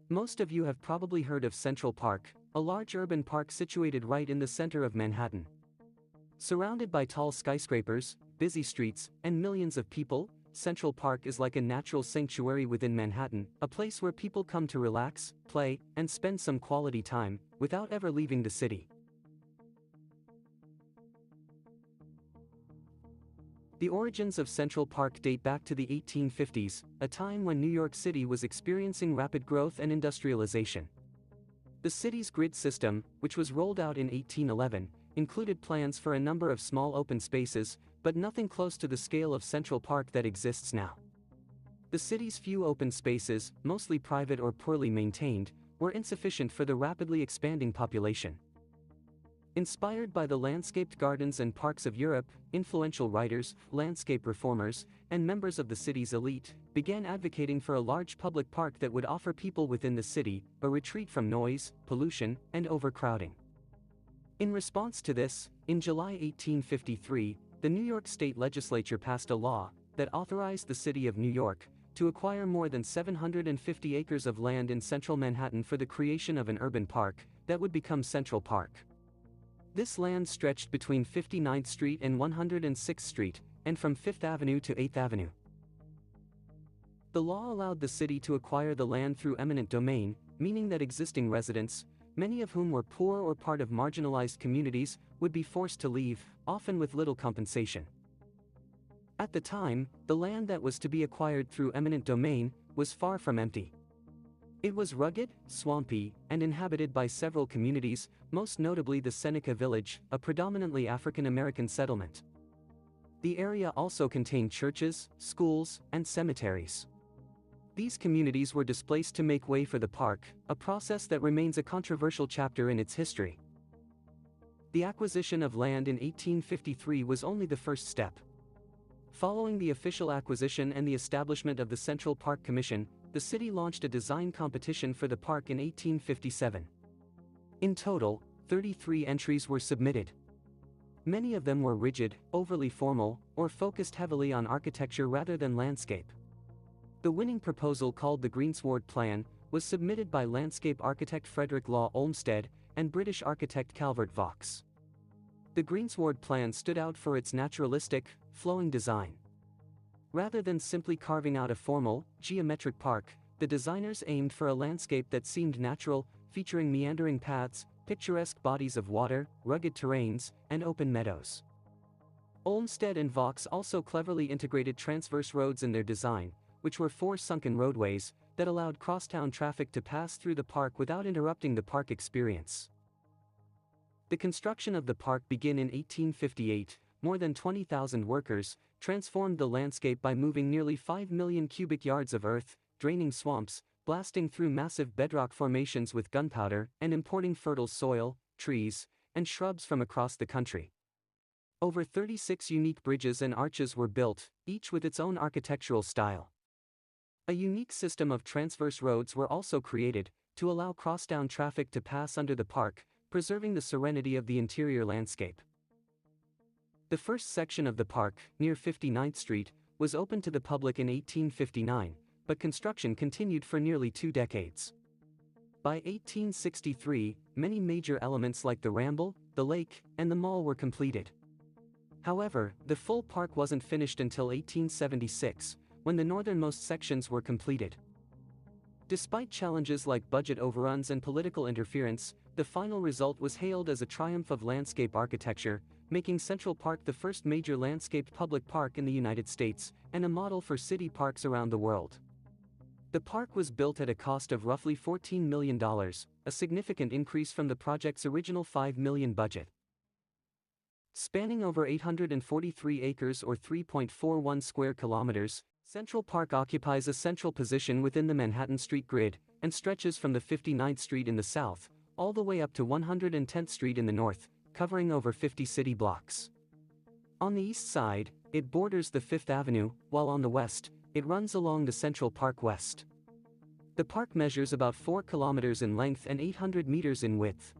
Most of you have probably heard of Central Park, a large urban park situated right in the center of Manhattan. Surrounded by tall skyscrapers, busy streets, and millions of people, Central Park is like a natural sanctuary within Manhattan, a place where people come to relax, play, and spend some quality time, without ever leaving the city. The origins of Central Park date back to the 1850s, a time when New York City was experiencing rapid growth and industrialization. The city's grid system, which was rolled out in 1811, included plans for a number of small open spaces, but nothing close to the scale of Central Park that exists now. The city's few open spaces, mostly private or poorly maintained, were insufficient for the rapidly expanding population. Inspired by the landscaped gardens and parks of Europe, influential writers, landscape reformers, and members of the city's elite began advocating for a large public park that would offer people within the city a retreat from noise, pollution, and overcrowding. In response to this, in July 1853, the New York State Legislature passed a law that authorized the city of New York to acquire more than 750 acres of land in central Manhattan for the creation of an urban park that would become Central Park. This land stretched between 59th Street and 106th Street, and from 5th Avenue to 8th Avenue. The law allowed the city to acquire the land through eminent domain, meaning that existing residents, many of whom were poor or part of marginalized communities, would be forced to leave, often with little compensation. At the time, the land that was to be acquired through eminent domain was far from empty. It was rugged, swampy, and inhabited by several communities, most notably the Seneca Village, a predominantly African American settlement. The area also contained churches, schools, and cemeteries. These communities were displaced to make way for the park, a process that remains a controversial chapter in its history. The acquisition of land in 1853 was only the first step. Following the official acquisition and the establishment of the Central Park Commission, the city launched a design competition for the park in 1857. In total, 33 entries were submitted. Many of them were rigid, overly formal, or focused heavily on architecture rather than landscape. The winning proposal, called the Greensward Plan, was submitted by landscape architect Frederick Law Olmsted and British architect Calvert Vaux. The Greensward Plan stood out for its naturalistic, flowing design. Rather than simply carving out a formal, geometric park, the designers aimed for a landscape that seemed natural, featuring meandering paths, picturesque bodies of water, rugged terrains, and open meadows. Olmsted and Vaux also cleverly integrated transverse roads in their design, which were four sunken roadways that allowed crosstown traffic to pass through the park without interrupting the park experience. The construction of the park began in 1858. More than 20,000 workers transformed the landscape by moving nearly 5 million cubic yards of earth, draining swamps, blasting through massive bedrock formations with gunpowder, and importing fertile soil, trees, and shrubs from across the country. Over 36 unique bridges and arches were built, each with its own architectural style. A unique system of transverse roads were also created to allow crosstown traffic to pass under the park, preserving the serenity of the interior landscape. The first section of the park, near 59th Street, was opened to the public in 1859, but construction continued for nearly 2 decades. By 1863, many major elements like the Ramble, the lake, and the mall were completed. However, the full park wasn't finished until 1876, when the northernmost sections were completed. Despite challenges like budget overruns and political interference, the final result was hailed as a triumph of landscape architecture, making Central Park the first major landscaped public park in the United States, and a model for city parks around the world. The park was built at a cost of roughly $14 million, a significant increase from the project's original $5 million budget. Spanning over 843 acres or 3.41 square kilometers, Central Park occupies a central position within the Manhattan street grid, and stretches from the 59th Street in the south, all the way up to 110th Street in the north, covering over 50 city blocks. On the east side, it borders the 5th Avenue, while on the west, it runs along the Central Park West. The park measures about 4 kilometers in length and 800 meters in width.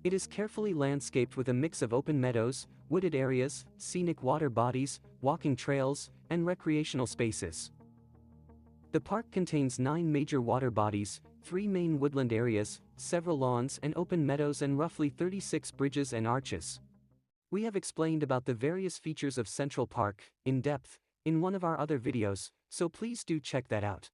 It is carefully landscaped with a mix of open meadows, wooded areas, scenic water bodies, walking trails, and recreational spaces. The park contains 9 major water bodies, 3 main woodland areas, several lawns and open meadows, and roughly 36 bridges and arches. We have explained about the various features of Central Park, in depth, in one of our other videos, so please do check that out.